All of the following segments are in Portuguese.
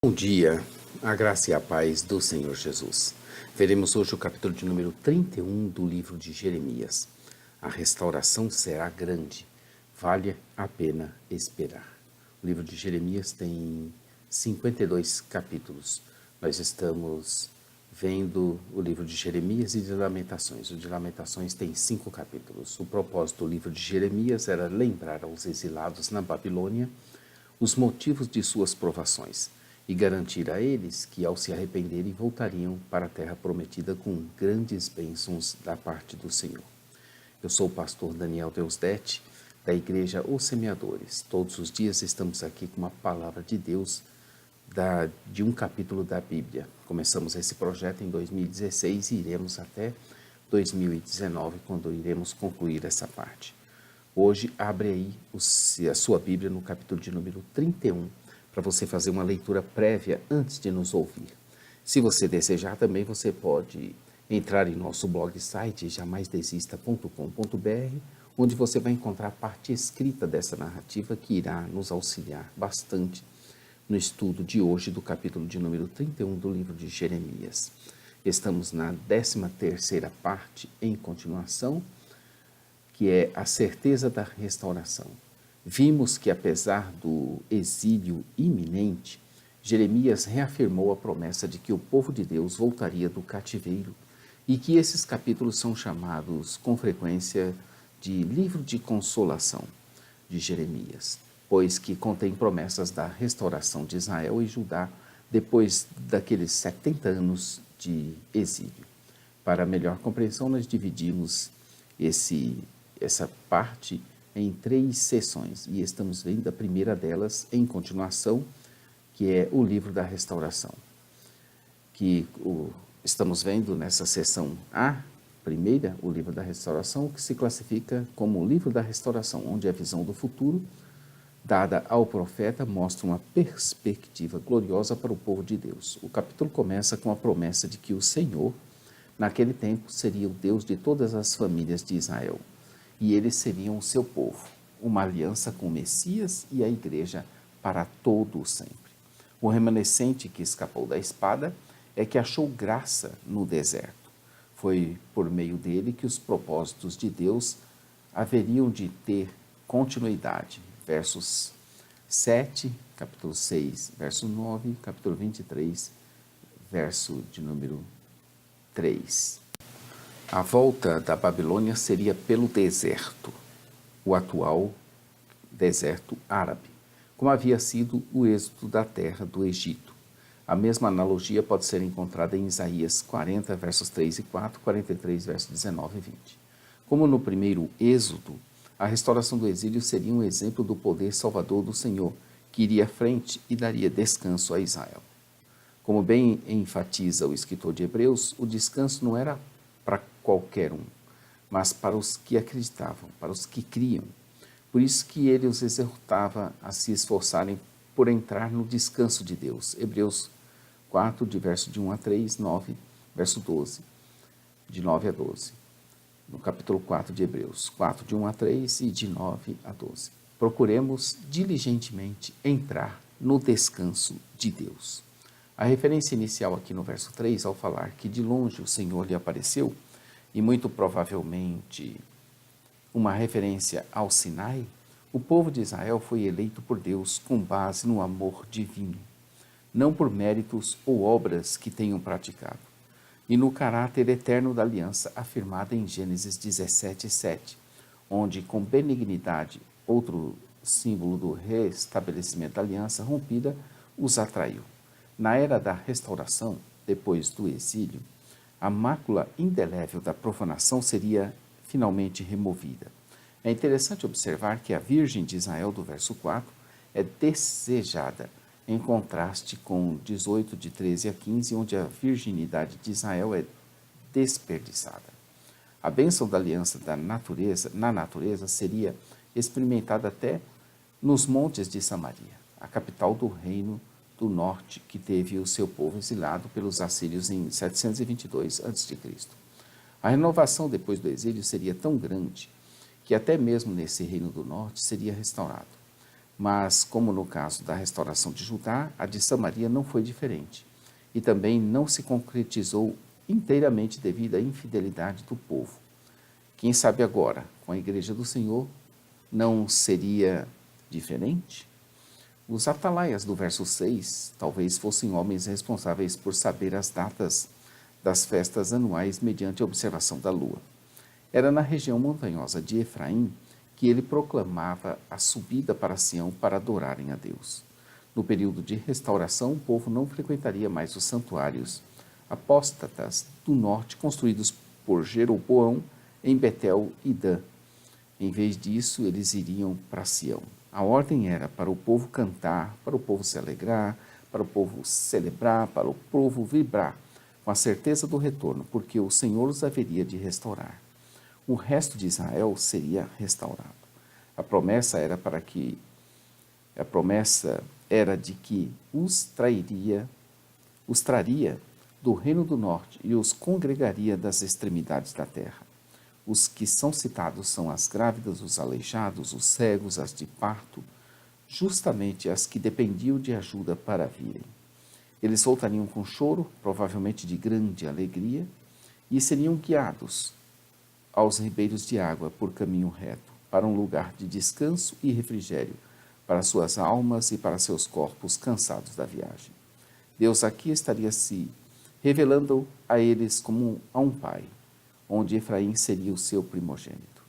Bom dia, a graça e a paz do Senhor Jesus. Veremos hoje o capítulo de número 31 do livro de Jeremias. A restauração será grande, vale a pena esperar. O livro de Jeremias tem 52 capítulos. Nós estamos vendo o livro de Jeremias e de Lamentações. O de Lamentações tem 5 capítulos. O propósito do livro de Jeremias era lembrar aos exilados na Babilônia os motivos de suas provações e garantir a eles que, ao se arrependerem, voltariam para a terra prometida com grandes bênçãos da parte do Senhor. Eu sou o pastor Daniel Deusdete, da Igreja Os Semeadores. Todos os dias estamos aqui com uma palavra de Deus de um capítulo da Bíblia. Começamos esse projeto em 2016 e iremos até 2019, quando iremos concluir essa parte. Hoje, abre aí a sua Bíblia no capítulo de número 31, para você fazer uma leitura prévia antes de nos ouvir. Se você desejar também, você pode entrar em nosso blog site jamaisdesista.com.br, onde você vai encontrar a parte escrita dessa narrativa que irá nos auxiliar bastante no estudo de hoje do capítulo de número 31 do livro de Jeremias. Estamos na 13ª parte em continuação, que é a certeza da restauração. Vimos que, apesar do exílio iminente, Jeremias reafirmou a promessa de que o povo de Deus voltaria do cativeiro e que esses capítulos são chamados com frequência de livro de consolação de Jeremias, pois que contém promessas da restauração de Israel e Judá depois daqueles 70 anos de exílio. Para melhor compreensão, nós dividimos essa parte em 3 sessões e estamos vendo a primeira delas em continuação, que é o livro da restauração, estamos vendo nessa sessão A, primeira, o livro da restauração, que se classifica como o livro da restauração, onde a visão do futuro dada ao profeta mostra uma perspectiva gloriosa para o povo de Deus. O capítulo começa com a promessa de que o Senhor, naquele tempo, seria o Deus de todas as famílias de Israel, e eles seriam o seu povo, uma aliança com o Messias e a igreja para todo o sempre. O remanescente que escapou da espada é que achou graça no deserto. Foi por meio dele que os propósitos de Deus haveriam de ter continuidade. Versos 7, capítulo 6, verso 9, capítulo 23, verso de número 3. A volta da Babilônia seria pelo deserto, o atual deserto árabe, como havia sido o êxodo da terra do Egito. A mesma analogia pode ser encontrada em Isaías 40, versos 3 e 4, 43, versos 19 e 20. Como no primeiro êxodo, a restauração do exílio seria um exemplo do poder salvador do Senhor, que iria à frente e daria descanso a Israel. Como bem enfatiza o escritor de Hebreus, o descanso não era para qualquer um, mas para os que acreditavam, para os que criam. Por isso que ele os exortava a se esforçarem por entrar no descanso de Deus. Hebreus 4, de verso de 1 a 3, 9, verso 12, de 9 a 12. No capítulo 4 de Hebreus, 4 de 1 a 3 e de 9 a 12. Procuremos diligentemente entrar no descanso de Deus. A referência inicial aqui no verso 3, ao falar que de longe o Senhor lhe apareceu, e muito provavelmente uma referência ao Sinai, o povo de Israel foi eleito por Deus com base no amor divino, não por méritos ou obras que tenham praticado, e no caráter eterno da aliança afirmada em Gênesis 17, 7, onde com benignidade, outro símbolo do restabelecimento da aliança rompida, os atraiu. Na era da restauração, depois do exílio, a mácula indelével da profanação seria finalmente removida. É interessante observar que a Virgem de Israel, do verso 4, é desejada, em contraste com 18, de 13 a 15, onde a virginidade de Israel é desperdiçada. A bênção da aliança na natureza seria experimentada até nos montes de Samaria, a capital do reino do norte, que teve o seu povo exilado pelos assírios em 722 a.C. A renovação depois do exílio seria tão grande que até mesmo nesse reino do norte seria restaurado. Mas, como no caso da restauração de Judá, a de Samaria não foi diferente, e também não se concretizou inteiramente devido à infidelidade do povo. Quem sabe agora, com a Igreja do Senhor, não seria diferente? Os atalaias do verso 6 talvez fossem homens responsáveis por saber as datas das festas anuais mediante a observação da lua. Era na região montanhosa de Efraim que ele proclamava a subida para Sião para adorarem a Deus. No período de restauração, o povo não frequentaria mais os santuários apóstatas do norte construídos por Jeroboão em Betel e Dan. Em vez disso, eles iriam para Sião. A ordem era para o povo cantar, para o povo se alegrar, para o povo celebrar, para o povo vibrar, com a certeza do retorno, porque o Senhor os haveria de restaurar. O resto de Israel seria restaurado. A promessa era de que os traria do reino do norte e os congregaria das extremidades da terra. Os que são citados são as grávidas, os aleijados, os cegos, as de parto, justamente as que dependiam de ajuda para virem. Eles voltariam com choro, provavelmente de grande alegria, e seriam guiados aos ribeiros de água por caminho reto, para um lugar de descanso e refrigério, para suas almas e para seus corpos cansados da viagem. Deus aqui estaria se revelando a eles como a um pai, onde Efraim seria o seu primogênito.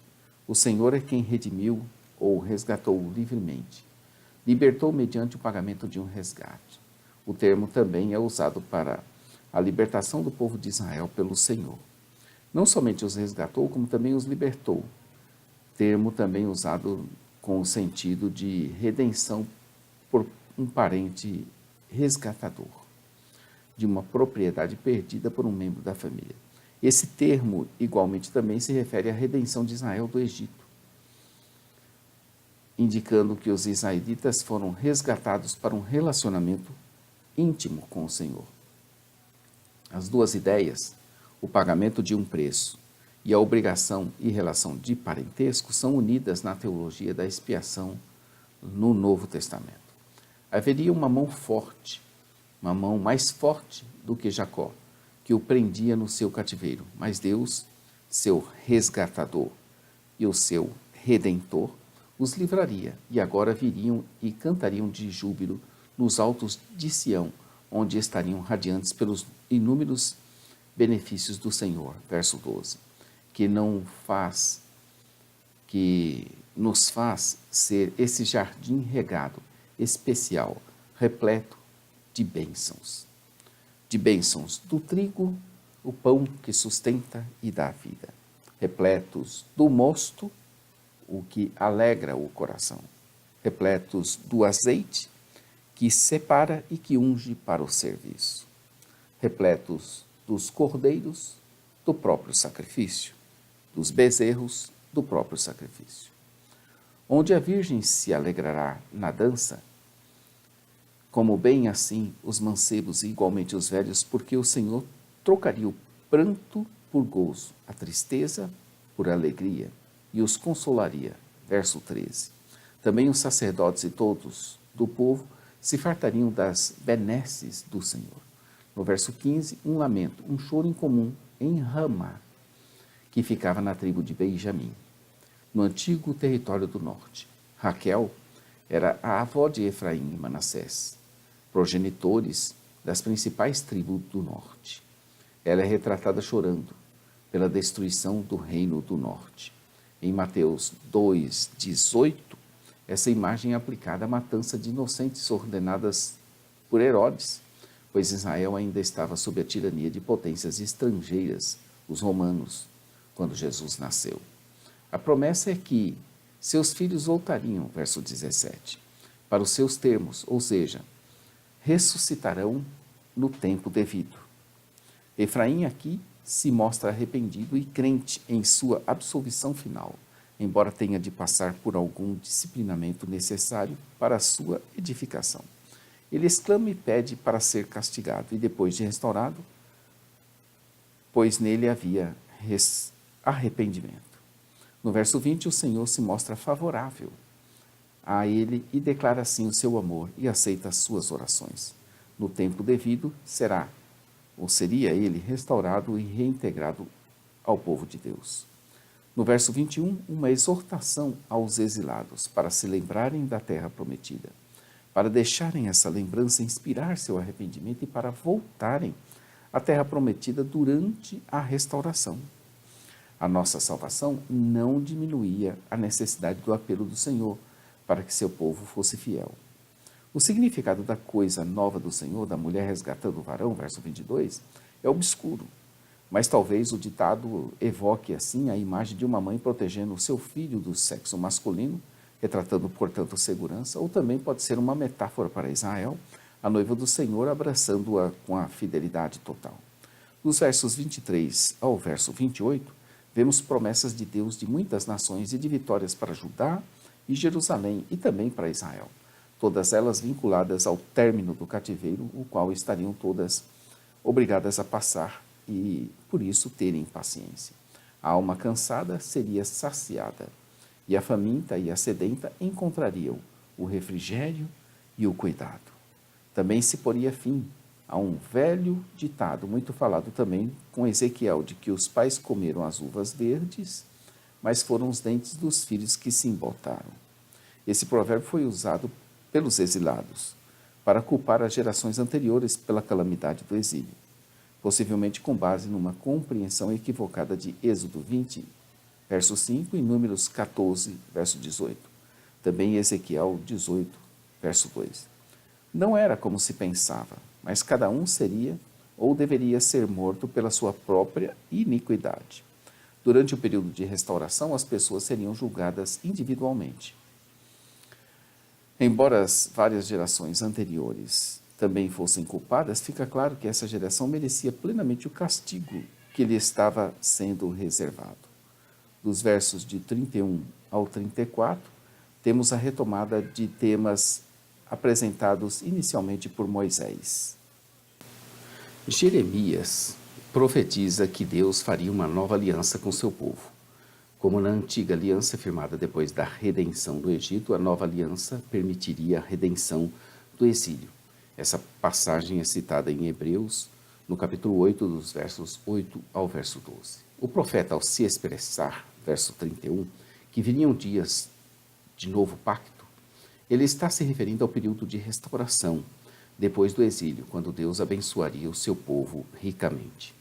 O Senhor é quem redimiu ou resgatou livremente, libertou mediante o pagamento de um resgate. O termo também é usado para a libertação do povo de Israel pelo Senhor. Não somente os resgatou, como também os libertou. Termo também usado com o sentido de redenção por um parente resgatador, de uma propriedade perdida por um membro da família. Esse termo, igualmente, também se refere à redenção de Israel do Egito, indicando que os israelitas foram resgatados para um relacionamento íntimo com o Senhor. As duas ideias, o pagamento de um preço e a obrigação e relação de parentesco, são unidas na teologia da expiação no Novo Testamento. Haveria uma mão forte, uma mão mais forte do que Jacó, que o prendia no seu cativeiro, mas Deus, seu resgatador e o seu redentor, os livraria, e agora viriam e cantariam de júbilo nos altos de Sião, onde estariam radiantes pelos inúmeros benefícios do Senhor. Verso 12, que nos faz ser esse jardim regado, especial, repleto de bênçãos. De bênçãos do trigo, o pão que sustenta e dá vida. Repletos do mosto, o que alegra o coração. Repletos do azeite, que separa e que unge para o serviço. Repletos dos cordeiros, do próprio sacrifício. Dos bezerros, do próprio sacrifício. Onde a Virgem se alegrará na dança, como bem assim os mancebos e igualmente os velhos, porque o Senhor trocaria o pranto por gozo, a tristeza por alegria, e os consolaria. Verso 13. Também os sacerdotes e todos do povo se fartariam das benesses do Senhor. No verso 15, um lamento, um choro incomum em Ramá, que ficava na tribo de Benjamim, no antigo território do norte. Raquel era a avó de Efraim e Manassés, progenitores das principais tribos do norte. Ela é retratada chorando pela destruição do reino do norte. Em Mateus 2,18, essa imagem é aplicada à matança de inocentes ordenadas por Herodes, pois Israel ainda estava sob a tirania de potências estrangeiras, os romanos, quando Jesus nasceu. A promessa é que seus filhos voltariam, verso 17, para os seus termos, ou seja, ressuscitarão no tempo devido. Efraim aqui se mostra arrependido e crente em sua absolvição final, embora tenha de passar por algum disciplinamento necessário para a sua edificação. Ele exclama e pede para ser castigado, e depois de restaurado, pois nele havia arrependimento. No verso 20, o Senhor se mostra favorável a ele e declara assim o seu amor e aceita as suas orações. No tempo devido, será ou seria ele restaurado e reintegrado ao povo de Deus. No verso 21, uma exortação aos exilados para se lembrarem da terra prometida, para deixarem essa lembrança inspirar seu arrependimento e para voltarem à terra prometida durante a restauração. A nossa salvação não diminuía a necessidade do apelo do Senhor para que seu povo fosse fiel. O significado da coisa nova do Senhor, da mulher resgatando o varão, verso 22, é obscuro, mas talvez o ditado evoque assim a imagem de uma mãe protegendo o seu filho do sexo masculino, retratando, portanto, segurança, ou também pode ser uma metáfora para Israel, a noiva do Senhor abraçando-a com a fidelidade total. Dos versos 23 ao verso 28, vemos promessas de Deus de muitas nações e de vitórias para Judá e Jerusalém e também para Israel, todas elas vinculadas ao término do cativeiro, o qual estariam todas obrigadas a passar e, por isso, terem paciência. A alma cansada seria saciada, e a faminta e a sedenta encontrariam o refrigério e o cuidado. Também se poria fim a um velho ditado, muito falado também com Ezequiel, de que os pais comeram as uvas verdes, mas foram os dentes dos filhos que se embotaram. Esse provérbio foi usado pelos exilados para culpar as gerações anteriores pela calamidade do exílio, possivelmente com base numa compreensão equivocada de Êxodo 20, verso 5 e Números 14, verso 18. Também Ezequiel 18, verso 2. Não era como se pensava, mas cada um seria ou deveria ser morto pela sua própria iniquidade. Durante o período de restauração, as pessoas seriam julgadas individualmente. Embora as várias gerações anteriores também fossem culpadas, fica claro que essa geração merecia plenamente o castigo que lhe estava sendo reservado. Dos versos de 31 ao 34, temos a retomada de temas apresentados inicialmente por Moisés. Jeremias profetiza que Deus faria uma nova aliança com seu povo. Como na antiga aliança firmada depois da redenção do Egito, a nova aliança permitiria a redenção do exílio. Essa passagem é citada em Hebreus, no capítulo 8, dos versos 8 ao verso 12. O profeta, ao se expressar, verso 31, que viriam dias de novo pacto, ele está se referindo ao período de restauração, depois do exílio, quando Deus abençoaria o seu povo ricamente.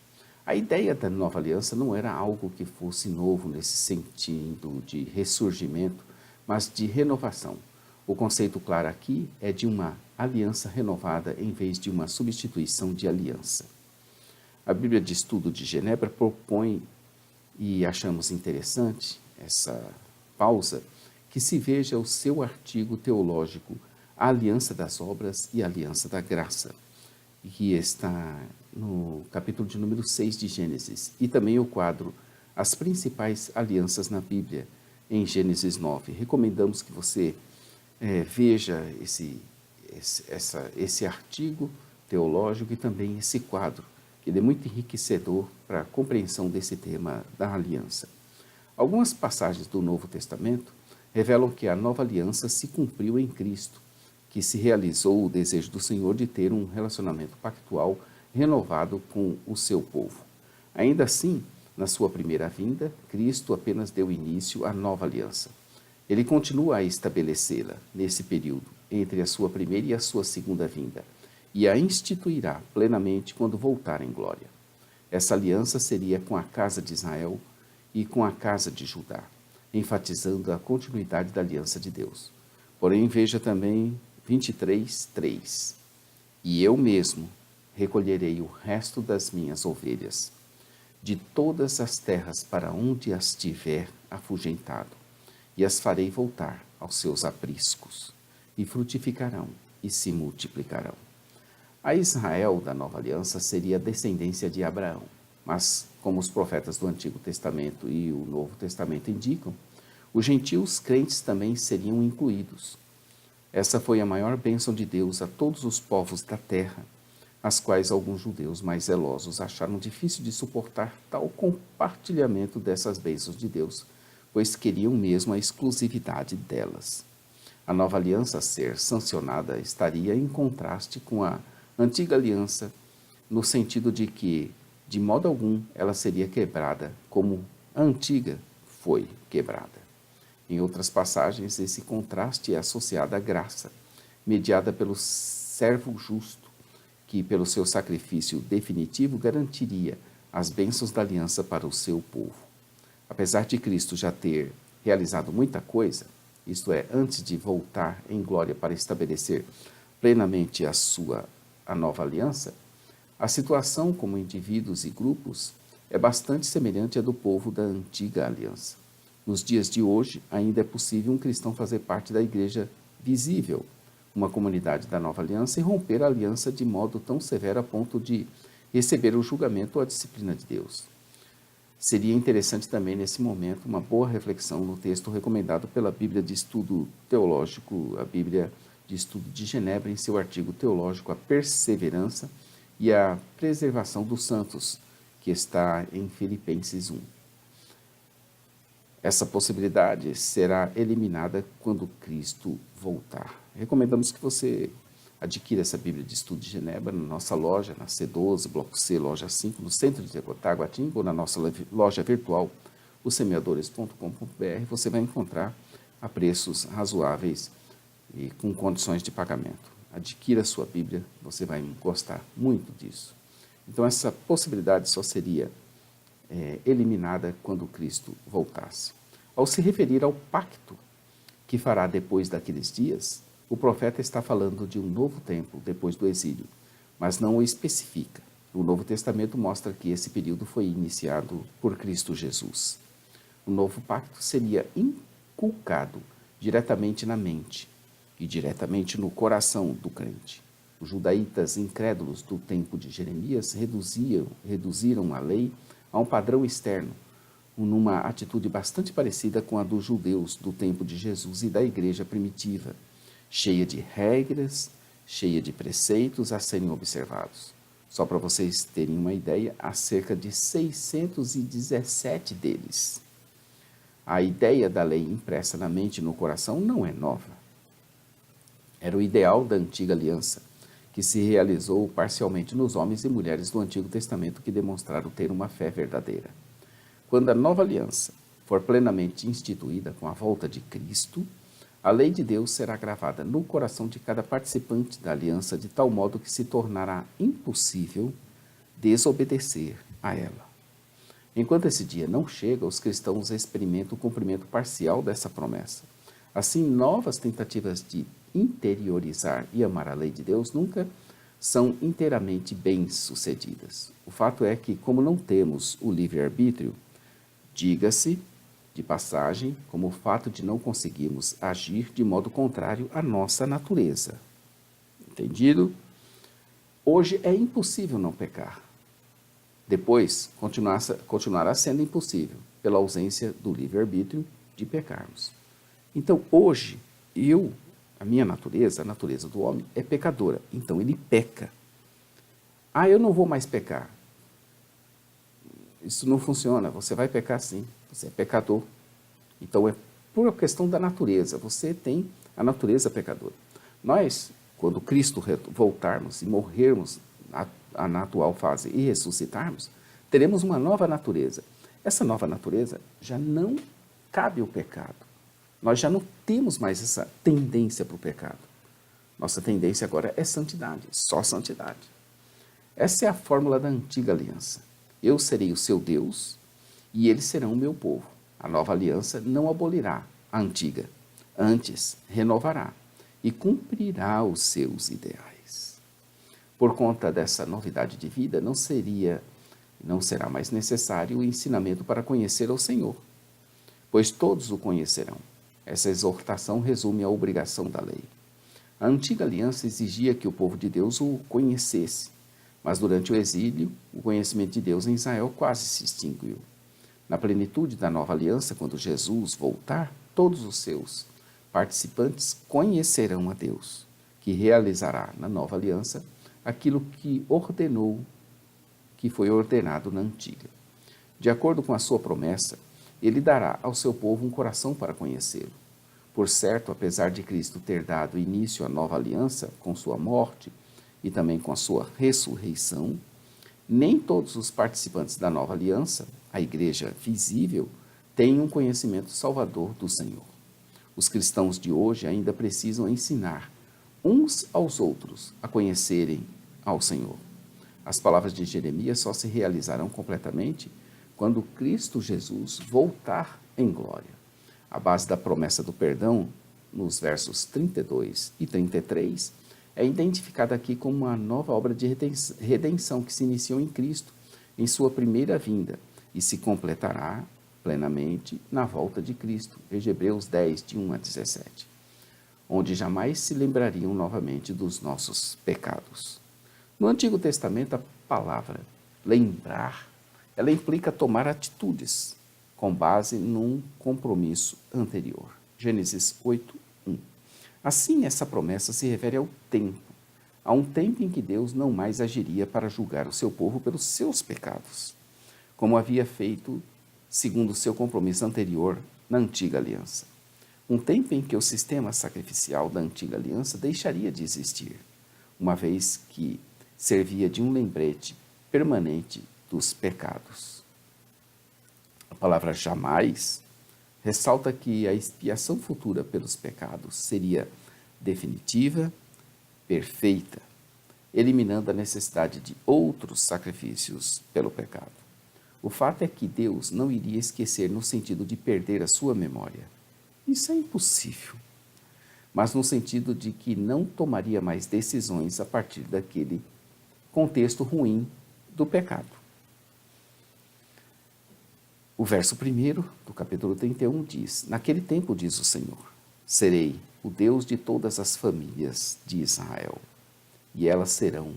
A ideia da nova aliança não era algo que fosse novo nesse sentido de ressurgimento, mas de renovação. O conceito claro aqui é de uma aliança renovada em vez de uma substituição de aliança. A Bíblia de Estudo de Genebra propõe, e achamos interessante essa pausa, que se veja o seu artigo teológico A Aliança das Obras e a Aliança da Graça, que está no capítulo de número 6 de Gênesis, e também o quadro As Principais Alianças na Bíblia, em Gênesis 9. Recomendamos que você veja esse artigo teológico e também esse quadro, que ele é muito enriquecedor para a compreensão desse tema da aliança. Algumas passagens do Novo Testamento revelam que a nova aliança se cumpriu em Cristo, que se realizou o desejo do Senhor de ter um relacionamento pactual renovado com o seu povo. Ainda assim, na sua primeira vinda, Cristo apenas deu início à nova aliança. Ele continua a estabelecê-la nesse período, entre a sua primeira e a sua segunda vinda, e a instituirá plenamente quando voltar em glória. Essa aliança seria com a casa de Israel e com a casa de Judá, enfatizando a continuidade da aliança de Deus. Porém, veja também 23:3. E eu mesmo recolherei o resto das minhas ovelhas, de todas as terras para onde as tiver afugentado, e as farei voltar aos seus apriscos, e frutificarão e se multiplicarão. A Israel da nova aliança seria a descendência de Abraão, mas, como os profetas do Antigo Testamento e o Novo Testamento indicam, os gentios crentes também seriam incluídos. Essa foi a maior bênção de Deus a todos os povos da terra, as quais alguns judeus mais zelosos acharam difícil de suportar tal compartilhamento dessas bênçãos de Deus, pois queriam mesmo a exclusividade delas. A nova aliança a ser sancionada estaria em contraste com a antiga aliança, no sentido de que, de modo algum, ela seria quebrada como a antiga foi quebrada. Em outras passagens, esse contraste é associado à graça, mediada pelo servo justo, que, pelo seu sacrifício definitivo, garantiria as bênçãos da aliança para o seu povo. Apesar de Cristo já ter realizado muita coisa, isto é, antes de voltar em glória para estabelecer plenamente a nova aliança, a situação como indivíduos e grupos é bastante semelhante à do povo da antiga aliança. Nos dias de hoje, ainda é possível um cristão fazer parte da igreja visível, uma comunidade da nova aliança, e romper a aliança de modo tão severo a ponto de receber o julgamento ou a disciplina de Deus. Seria interessante também, nesse momento, uma boa reflexão no texto recomendado pela Bíblia de Estudo Teológico, a Bíblia de Estudo de Genebra, em seu artigo teológico A Perseverança e a Preservação dos Santos, que está em Filipenses 1. Essa possibilidade será eliminada quando Cristo voltar. Recomendamos que você adquira essa Bíblia de Estudo de Genebra na nossa loja, na C12, Bloco C, Loja 5, no centro de Taguatinga, ou na nossa loja virtual, ossemeadores.com.br. Você vai encontrar a preços razoáveis e com condições de pagamento. Adquira a sua Bíblia, você vai gostar muito disso. Então, essa possibilidade só seria eliminada quando Cristo voltasse. Ao se referir ao pacto que fará depois daqueles dias, o profeta está falando de um novo tempo depois do exílio, mas não o especifica. O Novo Testamento mostra que esse período foi iniciado por Cristo Jesus. O novo pacto seria inculcado diretamente na mente e diretamente no coração do crente. Os judaítas incrédulos do tempo de Jeremias reduziram a lei a um padrão externo, numa atitude bastante parecida com a dos judeus do tempo de Jesus e da igreja primitiva, cheia de regras, cheia de preceitos a serem observados. Só para vocês terem uma ideia, há cerca de 617 deles. A ideia da lei impressa na mente e no coração não é nova. Era o ideal da antiga aliança, que se realizou parcialmente nos homens e mulheres do Antigo Testamento que demonstraram ter uma fé verdadeira. Quando a nova aliança for plenamente instituída com a volta de Cristo, a lei de Deus será gravada no coração de cada participante da aliança de tal modo que se tornará impossível desobedecer a ela. Enquanto esse dia não chega, os cristãos experimentam o cumprimento parcial dessa promessa. Assim, novas tentativas de interiorizar e amar a lei de Deus nunca são inteiramente bem-sucedidas. O fato é que, como não temos o livre-arbítrio, diga-se, de passagem, como o fato de não conseguirmos agir de modo contrário à nossa natureza. Entendido? Hoje é impossível não pecar. Depois, continuará sendo impossível, pela ausência do livre-arbítrio, de pecarmos. Então, hoje, a minha natureza, a natureza do homem, é pecadora. Então, ele peca. Eu não vou mais pecar. Isso não funciona. Você vai pecar sim. Você é pecador. Então, é por questão da natureza. Você tem a natureza pecadora. Nós, quando Cristo voltarmos e morrermos na atual fase e ressuscitarmos, teremos uma nova natureza. Essa nova natureza já não cabe o pecado. Nós já não temos mais essa tendência para o pecado. Nossa tendência agora é santidade, só santidade. Essa é a fórmula da antiga aliança. Eu serei o seu Deus e eles serão o meu povo. A nova aliança não abolirá a antiga, antes renovará e cumprirá os seus ideais. Por conta dessa novidade de vida, não será mais necessário o ensinamento para conhecer ao Senhor, pois todos o conhecerão. Essa exortação resume a obrigação da lei. A antiga aliança exigia que o povo de Deus o conhecesse, mas durante o exílio, o conhecimento de Deus em Israel quase se extinguiu. Na plenitude da nova aliança, quando Jesus voltar, todos os seus participantes conhecerão a Deus, que realizará na nova aliança aquilo que foi ordenado na antiga. De acordo com a sua promessa, ele dará ao seu povo um coração para conhecê-lo. Por certo, apesar de Cristo ter dado início à nova aliança com sua morte e também com a sua ressurreição, nem todos os participantes da nova aliança, a igreja visível, têm um conhecimento salvador do Senhor. Os cristãos de hoje ainda precisam ensinar uns aos outros a conhecerem ao Senhor. As palavras de Jeremias só se realizarão completamente quando Cristo Jesus voltar em glória. A base da promessa do perdão, nos versos 32 e 33, é identificada aqui como uma nova obra de redenção que se iniciou em Cristo em sua primeira vinda e se completará plenamente na volta de Cristo. Veja Hebreus 10, de 1 a 17, onde jamais se lembrariam novamente dos nossos pecados. No Antigo Testamento, a palavra lembrar, ela implica tomar atitudes com base num compromisso anterior. Gênesis 8, 1. Assim, essa promessa se refere ao tempo, a um tempo em que Deus não mais agiria para julgar o seu povo pelos seus pecados, como havia feito segundo o seu compromisso anterior na antiga aliança. Um tempo em que o sistema sacrificial da antiga aliança deixaria de existir, uma vez que servia de um lembrete permanente dos pecados. A palavra jamais ressalta que a expiação futura pelos pecados seria definitiva, perfeita, eliminando a necessidade de outros sacrifícios pelo pecado. O fato é que Deus não iria esquecer no sentido de perder a sua memória. Isso é impossível. Mas no sentido de que não tomaria mais decisões a partir daquele contexto ruim do pecado. O verso 1 do capítulo 31 diz: Naquele tempo, diz o Senhor, serei o Deus de todas as famílias de Israel, e elas serão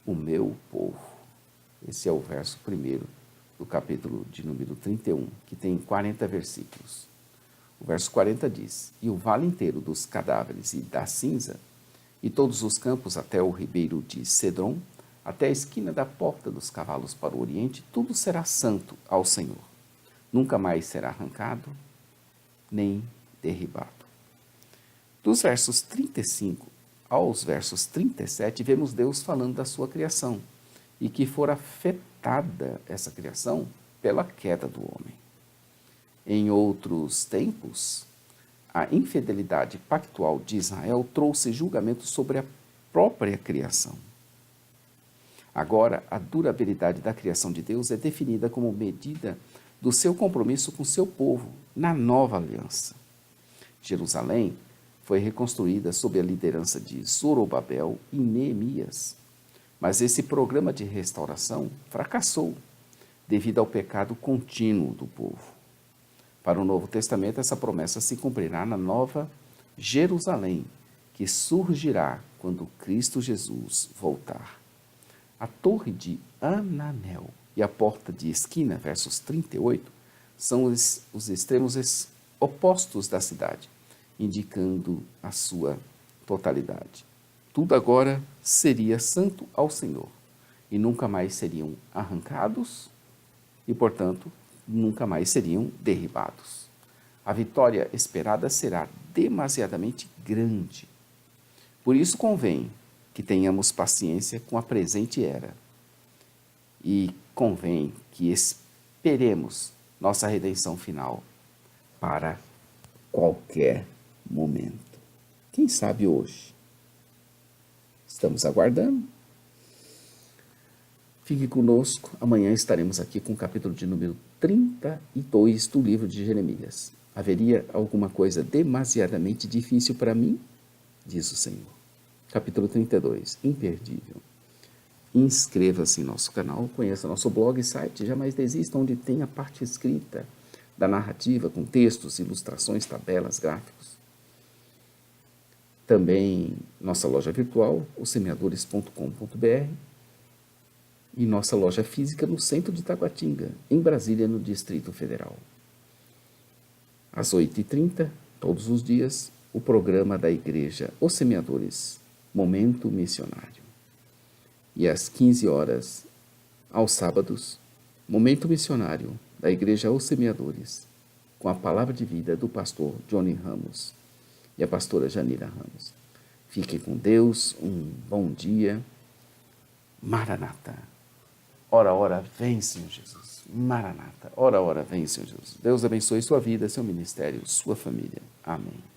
o meu povo. Esse é o verso 1 do capítulo de número 31, que tem 40 versículos. O verso 40 diz: E o vale inteiro dos cadáveres e da cinza, e todos os campos até o ribeiro de Cedron, até a esquina da porta dos cavalos para o oriente, tudo será santo ao Senhor. Nunca mais será arrancado, nem derribado. Dos versos 35 aos versos 37, vemos Deus falando da sua criação e que fora afetada essa criação pela queda do homem. Em outros tempos, a infidelidade pactual de Israel trouxe julgamento sobre a própria criação. Agora, a durabilidade da criação de Deus é definida como medida do seu compromisso com seu povo na nova aliança. Jerusalém foi reconstruída sob a liderança de Zorobabel e Neemias, mas esse programa de restauração fracassou devido ao pecado contínuo do povo. Para o Novo Testamento, essa promessa se cumprirá na nova Jerusalém, que surgirá quando Cristo Jesus voltar. A torre de Ananel e a porta de esquina, versos 38, são os extremos opostos da cidade, indicando a sua totalidade. Tudo agora seria santo ao Senhor, e nunca mais seriam arrancados e, portanto, nunca mais seriam derribados. A vitória esperada será demasiadamente grande. Por isso convém que tenhamos paciência com a presente era e convém que esperemos nossa redenção final para qualquer momento. Quem sabe hoje? Estamos aguardando. Fique conosco, amanhã estaremos aqui com o capítulo de número 32 do livro de Jeremias. Haveria alguma coisa demasiadamente difícil para mim? Diz o Senhor. Capítulo 32, imperdível. Inscreva-se em nosso canal, conheça nosso blog e site Jamais Desista, onde tem a parte escrita da narrativa com textos, ilustrações, tabelas, gráficos. Também nossa loja virtual, ossemeadores.com.br, e nossa loja física no centro de Taguatinga, em Brasília, no Distrito Federal. Às 8h30, todos os dias, o programa da Igreja Os Semeadores, Momento Missionário. E às 15 horas, aos sábados, Momento Missionário da Igreja Os Semeadores, com a palavra de vida do pastor Johnny Ramos e a pastora Janira Ramos. Fique com Deus, um bom dia. Maranata. Ora, ora, vem, Senhor Jesus. Maranata. Ora, ora, vem, Senhor Jesus. Deus abençoe sua vida, seu ministério, sua família. Amém.